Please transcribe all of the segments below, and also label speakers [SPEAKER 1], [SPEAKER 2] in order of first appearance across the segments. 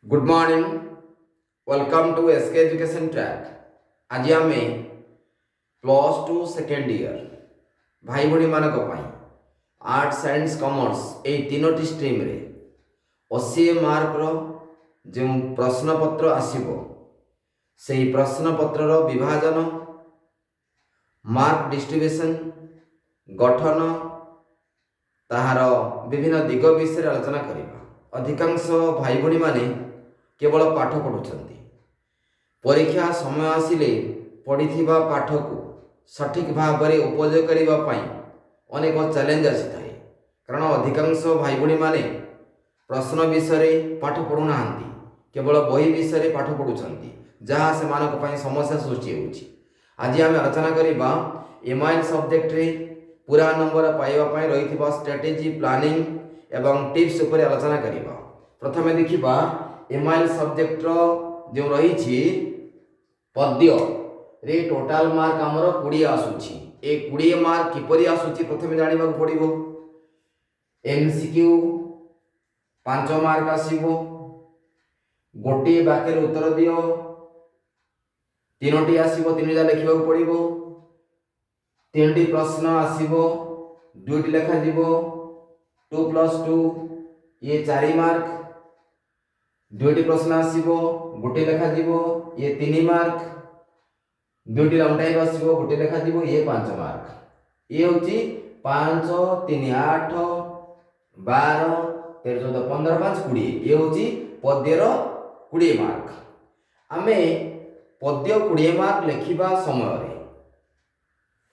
[SPEAKER 1] Good morning. Welcome to SK education track. आज आम +2 second year भाई भाई मानक आर्ट साइंस कॉमर्स ये तीनोटी स्ट्रीम रे 80 मार्क रो जो प्रश्नपत्र आसीबो से प्रश्नपत्र विभाजन मार्क डिस्ट्रीब्यूशन गठन ताहार विभिन्न दिग विषय आलोचना करबा। अधिकांश भाई भाई माने केवल पाठ पढ़ुंट परीक्षा समय आसिले पढ़िथिबा पाठ को सठिक भाव में उपयोग करने अनेक चैलेंज आसी थाए। कारण अधिकांश भाई भाई माने प्रश्न विषय पाठ पढ़ुना केवल बही विषय पाठ पढ़ुंट जहाँ से समस्या सृष्टि होछि। आज आम आलोचना करबा एमआईएल सब्जेक्ट रे पूरा नंबर पाइबा रही स्ट्रेटेजी प्लानिंग एवं टिप्स उपर आलोचना करबा। प्रथमे देखिबा एमआईएल सब्जेक्ट जो रही पद्य रे टोटाल मार्क आमर 20 आसुची। ए 20 मार्क किपरि आसुची प्रथमे जानिबा पड़िबो। MCQ 5 mark आसीबो। गोटे वाक्य उत्तर दियो, तीनोटी आसीबो, तीनोटा लिखिबा पड़िबो। तीनोटी प्रश्न आसीबो, दुईटी लेखा जीवो। 2+2 ये 4 मार्क। दुईटी प्रश्न आसीबो, गोटे लेखा जीवो, ये 3 मार्क। दुईटी लॉन्ग टाइम आसीबो, गोटे लेखा जीवो, ये 5 मार्क। ये होची 5 3 8 12 13 14 15 5 20। ये होची पद्यर 20 मार्क। आमे पद्य 20 मार्क लिखिबा समय रे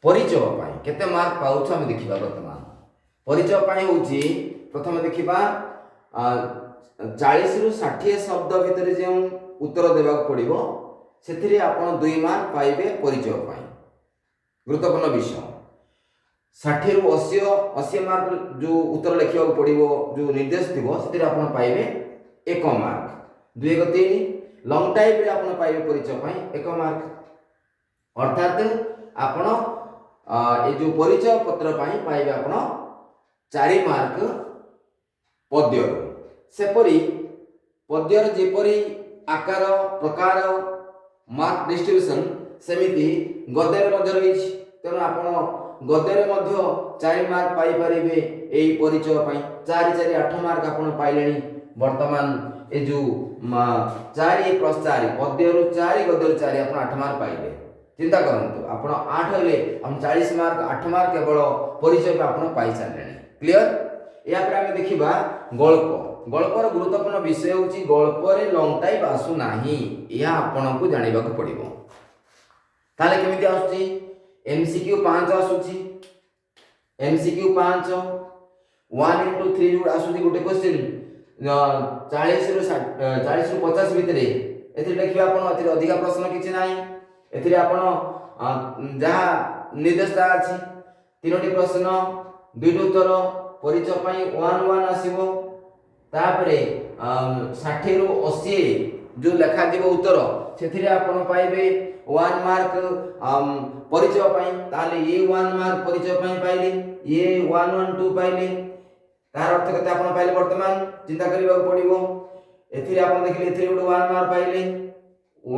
[SPEAKER 1] परिचय पाई केते मार्क पाउछ आमे देखिबा। वर्तमान परिचय पाई होची प्रथम देखिबा 40 रु 60 शब्द भितर जो उत्तर देवा पड़ो से आपण 2 मार्क पाइबे परिचय पाई। गुरुत्वपूर्ण विषय 60 रु 80 मार्क जो उत्तर लिखा पड़ो जो निर्देश थी से आप पाइबे 1 मार्क। 2 1 3 लॉन्ग टाइप रे आपण पाइबे परिचय पाई 1 मार्क। अर्थात आपण ये जो परिचय पत्र पाई पाइबे आपण 4 मार्क पद्य। सेपरी पद्यर जेपरी आकार प्रकार मार्क डिस्ट्रीब्यूशन सेमिति गद्यर मध्य रही। तेणु आप गद्यर 4 मार्क पाई पारिबे एई परिचय पाई। 4 4 8 मार्क आपण पाइले। वर्तमान ए जो 4+4 पद्यर 4 गद्यर 4 आपण 8 मार्क पाइले। चिंता करंतु आपण 8 हेले हम 40 मार्क 8 मार्क केवल परिचय आपण पाई सारले। क्लियर। या पर आमे देखिबा गल्प। गल्पर गुरुत्वपूर्ण विषय होची गल्पर लॉन्ग टाइप आसु नाही। या आपण को जानिबा को पड़िबो। ताले केमिति आसुची एमसीक्यू 5 आसुची। एमसीक्यू 5 1 into 3 जो आसुची गोटे क्वेश्चन 40 रु 50 भितरे एथि लिखिबा आपण अति अधिक प्रश्न किछि नाही। एथि आपण जहा निर्देशता अछि तीनोटी प्रश्न दुईटी उत्तर परिचय पाई 1 1 आसीबो। तापरे 60 रु 80 जो लेखा जीव उत्तर से आपण पाइबे 1 मार्क परिचय पाई। ताले ये 1 मार्क परिचय पाई पाइले, ये 1 1 2 पाइले। तार अर्थ कते आपण पाइले वर्तमान चिंता करबा पड़िबो। एथिरे आपण देखिले एथिरे 1 मार्क पाइले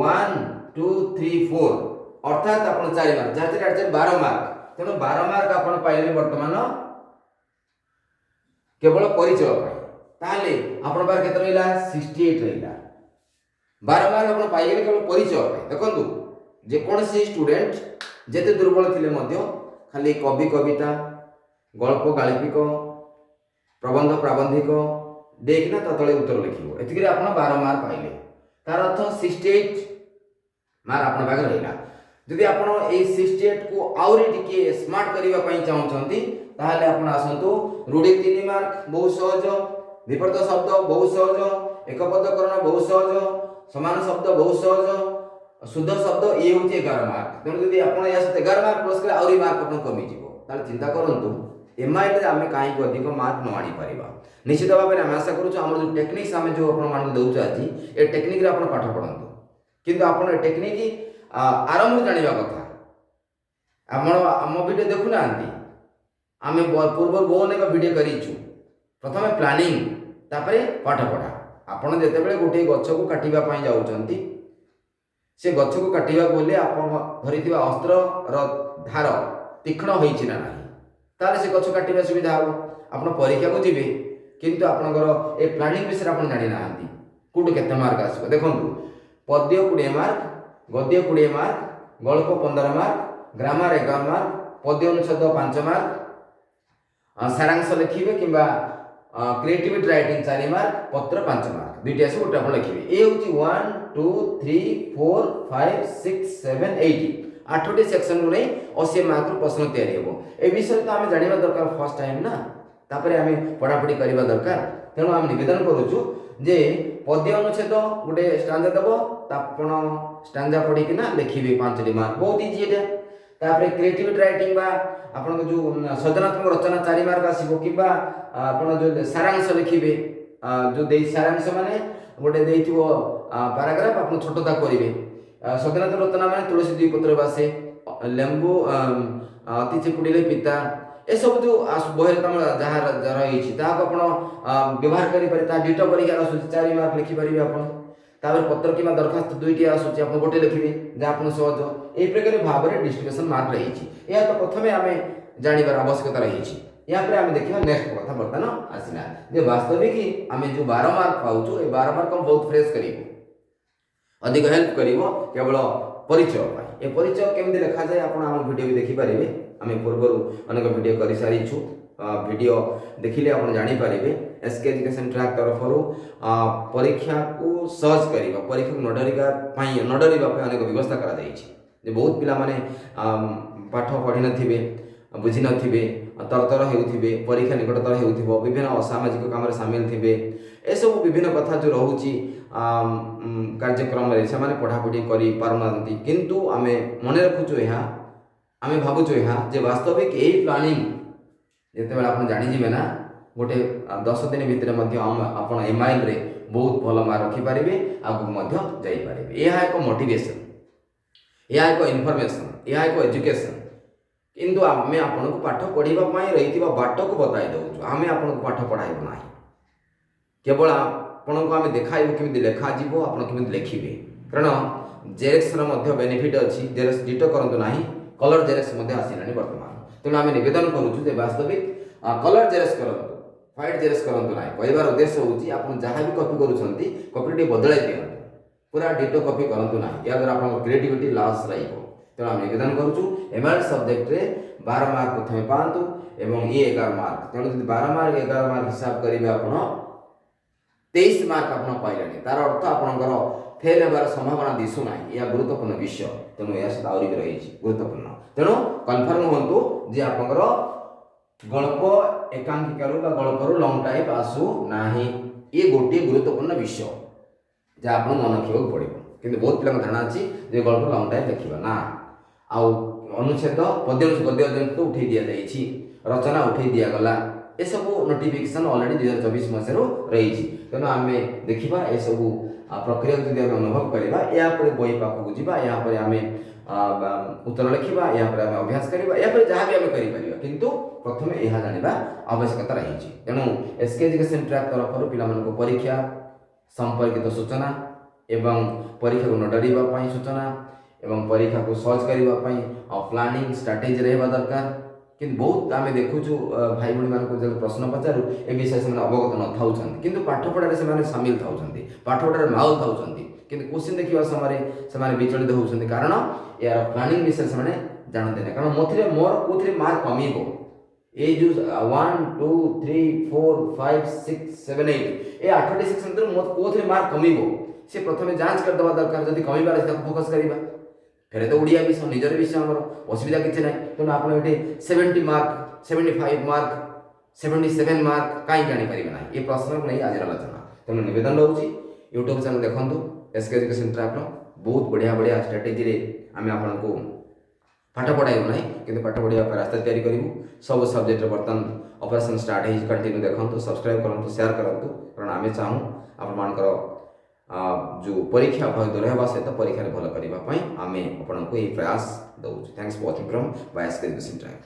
[SPEAKER 1] 1 2 3 4 अर्थात आपण 4 मार्क 4 4 8 12 मार्क। तेनो 12 मार्क आपण पाइले वर्तमान केवल परिचय पाई। ताले आपण बार केते रहिला 68 रहिला। 12 मार्क आपण पाइले केवल परिचय पाई। देखंतु जे कोनसी स्टूडेंट जेते दुर्बल थिले मध्य खाली कवि कविता गल्प गाल्पिक प्रबंध प्राबंधिक देखना ततले उत्तर लिखिबो। एतिकरे आपण 12 मार्क पाइले। तार अर्थ 68 मार्क आपण बाग रहिला। यदि आपण ए 68 को आउरी टिके स्मार्ट करिवा पई चाहउछंती ताहाले आपण आसंतु रूढ़ी 3 मार्क बहुत सहज, विपरीत शब्द बहुत सहज, एकपदकरण बहुत सहज, समान शब्द बहुत सहज, शुद्ध शब्द ये होचे 11 मार्क। तेणु यदि आपण या 11 मार्क प्लस करे आउरी मार्क आपण कमी जिवो ताले चिंता करंतु एमआईएल रे आमे काहे को अधिक मार्क न आनी परिबा। निश्चित भाव में आमे आशा करूछु हमर जो टेक्निक्स आमे जो आपण मान दउछु आज ए टेक्निक रे आपण पाठ पढंतु। किंतु आपण ए टेक्निक आरंभ जानिबा कथा। आम वीडियो देखु नांती आमे पूर्व बहुत अनेक वीडियो करिछु। प्रथमे प्लानिंग तापरे पाठ पढ़ा आपण जेतेबेले गोटे गछ को काटिबा पई जाउचंती से गछ को काटिबा बोले आपण धरिथिबा अस्त्र र धार तीक्ष्ण होईछि ना नाही ताले से गछ काटिबा सुविधा हो आपण परीक्षा को जिबे किंतु आपनकर ए प्लानिंग विषय आपण जानि नाहंती कोड केते मार्क आसबो देखंतु पद्य 20 मार्क गद्य 20 मार्क गल्प 15 मार्क ग्रामर 11 मार्क पद्य अनुच्छेद 5 मार्क सारांश लिखिबे किंबा क्रिएटिविटी राइटिंग 4 मार्क पत्र 5 मार्क दुईटी आसी गोटे आपण लिखिबे ए होची 1 2 3 4 5 6 7 8 8टी सेक्शन रे 80 मार्क रो प्रश्न तैयारी हेबो ए विषय तो हमें जानिबा दरकार फर्स्ट टाइम ना तापरे हमें पढ़ापढ़ी करबा दरकार तेणु हम निवेदन करूछु जे पद्य अनुच्छेद गोटे स्टांजा देबो तापण स्टांजा पढ़ी कि ना लिखिबे 5टी मार्क बहुत इजी एटा तापरे क्रिएटिविटी राइटिंग बा आपण जो सृजनात्मक रचना 4 मार्क आसीबो किबा आपण जो सारांश लिखिबे जो देई सारांश माने गोटे देइथिबो पैराग्राफ आपण छोटता करिवे सृजनात्मक रचना माने तुलसी दुई पत्र बासे लेंबू अति चिपुडिले पिता ए सब जो बहिर तम जहा रही ता आपण व्यवहार करि पारे ता डिटो परीक्षा आसु 4 मार्क लिखि परिबे आपण तापर पत्र किबा दरखास्त दुईटी आसुची आपण गोटे लिखिबे जे आपण सहज ए प्रकार भाव रे डिस्ट्रीब्यूशन मार्क रही छि या तो प्रथमे हमें जानिबार आवश्यकता रही छि या पर हमें देखिबा नेक्स्ट कथा बर्तन आसिना जे वास्तविक हमें जो 12 मार्क पाउछु ए 12 मार्क हम बहुत फ्रेश करिवो अधिक हेल्प करिवो केवल परिचय पाई ए परिचय केमदि लिखा जाय आपण हम वीडियो भी देखि परिबे हमें पूर्वरु अनेक वीडियो करि सारी छु वीडियो देखिले आपण जानि परिबे एसके एजुकेशन ट्रैक तरफरु परीक्षा को सहज करिबा परीक्षा को न डरिबा पई अनेक व्यवस्था करा जाय छि जे बहुत पिला माने पाठ पढि नथिबे बुझी नथिबे तरतर हेउथिबे परीक्षा निकटतर हेउथिबो विभिन्न असामाजिक काम रे शामिल थिबे ए सब विभिन्न कथा जो रहउची कार्यक्रम रे से माने पढ़ापढ़ी करि पारनांती किंतु आमे मने रखुछु एहा आमे भाबुछु एहा जे वास्तविक एही प्लानिंग जेते बेला आपण जानि जिवे ना गोटे 10 दिन भितर मध्य आपण एमआईएल रे बहुत भल मार्क रखि पारिबे आगु मध्य जाई पारिबे एहा एक मोटिवेशन एहा एक इन्फॉर्मेशन एहा एक एजुकेशन किंतु आमे आपण को पाठ पढिबा पई रहितिबा बाट को बताई दउछु आमे आपण को पाठ पढाइबो नाही केवल आपण को आमे देखाइबो किमिति लेखा जीवो आपण किमिति लेखिबे कारण जेरेक्स रो मध्य बेनिफिट अछि जेरेक्स डिटो करंतु नाही कलर जेरेक्स मध्य आसिलानी वर्तमान तेणु आमे निवेदन करूछु जे वास्तविक कलर जेरेक्स करंतु व्हाइट जेरेक्स करंतु नाही कहबार उद्देश्य होउची आपण जहां भी कॉपी करूछंती कॉपी टी बदलाई दियंतु पूरा डिटो कॉपी करंतु नाही या द्वारा आपण क्रिएटिविटी लॉस रहइबो तेणु आमे निवेदन करूछु एमएल सब्जेक्ट रे 12 मार्क प्रथमे पांतु एवं ये 11 मार्क तेणु जदि 12 मार्क 11 मार्क हिसाब करिवे आपण 23 मार्क आपण पाइलानी तार अर्थ आपणकर फेल हेबार संभावना दिसु नाही या गुरुत्वपूर्ण विषय तेणु या सदा आउरी रही छि गुरुत्वपूर्ण तेणु कन्फर्म होंतु जे आपणकर गल्प एकांकिका रो गल्प रो लॉन्ग टाइप आसु नाही ये गोटे गुरुत्वपूर्ण विषय जे आपण मन रखिबो पड़िबो किंतु बहुत पिला धारणा अछि जे गल्प लॉन्ग टाइप देखिबा ना आ अनुच्छेद पद्य गद्य तो उठै दिया जाई छि रचना उठै दिया गला ए सब नोटिफिकेशन ऑलरेडी 2024 मसे रो रही छि तेनो आमे देखिबा ए सब प्रक्रिया जदि हम अनुभव करिबा या पर बही पाखु जिबा या पर आमे उत्तर लिखिबा या पर आमे अभ्यास करिबा या पर जहां भी आमे करि परिबा किंतु प्रथमे एहा जानिबा आवश्यकता रही छि तेनु एसके एजुकेशन ट्रैक तरफरु पिला मन को परीक्षा संपर्कित सूचना एवं परीक्षा को न डरिबा पई सूचना एवं परीक्षा को सहज करिबा पई प्लानिंग स्ट्रेटजी रहबा दरकार किंतु बहुत आमे देखुछु भाई बहन मान को जब प्रश्न पचारु ए विषय से अवगत न थाउछन किंतु पाठ पढ़ारे से माने शामिल थाउछन्ती पाठ पढ़ारे माहौल थाउछन्ती किंतु क्वेश्चन देखिबा समय से माने विचलित होउछन्ती कारण यार प्लानिंग विषय से माने जानते नै कारण मोथरे मोर कोथरे मार्क कमीबो ए जो 1 2 3 4 5 6 7 8 ए 8टी सेक्शन तो मोत कोथरे मार्क कमीबो से प्रथमे जांच कर दवा दरकार जदी कमीबार से फोकस करिबा फेरे तो उड़िया विषय निजर विषय हमर असुविधा किछि नै तेणु आपण एठी 70 मार्क 75 मार्क 77 मार्क काई जानि परिबे नै ए प्रश्न नै आज आलोचना तेणु निवेदन रहउछि YouTube चैनल देखंतु एसके एजुकेशन ट्रैक रो बहुत बढ़िया बढ़िया स्ट्रेटजी रे आमे आपण को पाठ पढ़ाइबो नै किंतु पाठ पढ़िया पर रास्ता तयारी करिवु सब सब्जेक्ट बर्तन ऑपरेशन स्टार्ट है कंटिन्यू देखंतु सब्सक्राइब करंतु शेयर करंतु कारण आमे चाहू आपण मानकर जो परीक्षा भय दूर हेबा से तो परीक्षा भल करबा पई आमे आपण को ए प्रयास दउ thanks for watching from bias education track.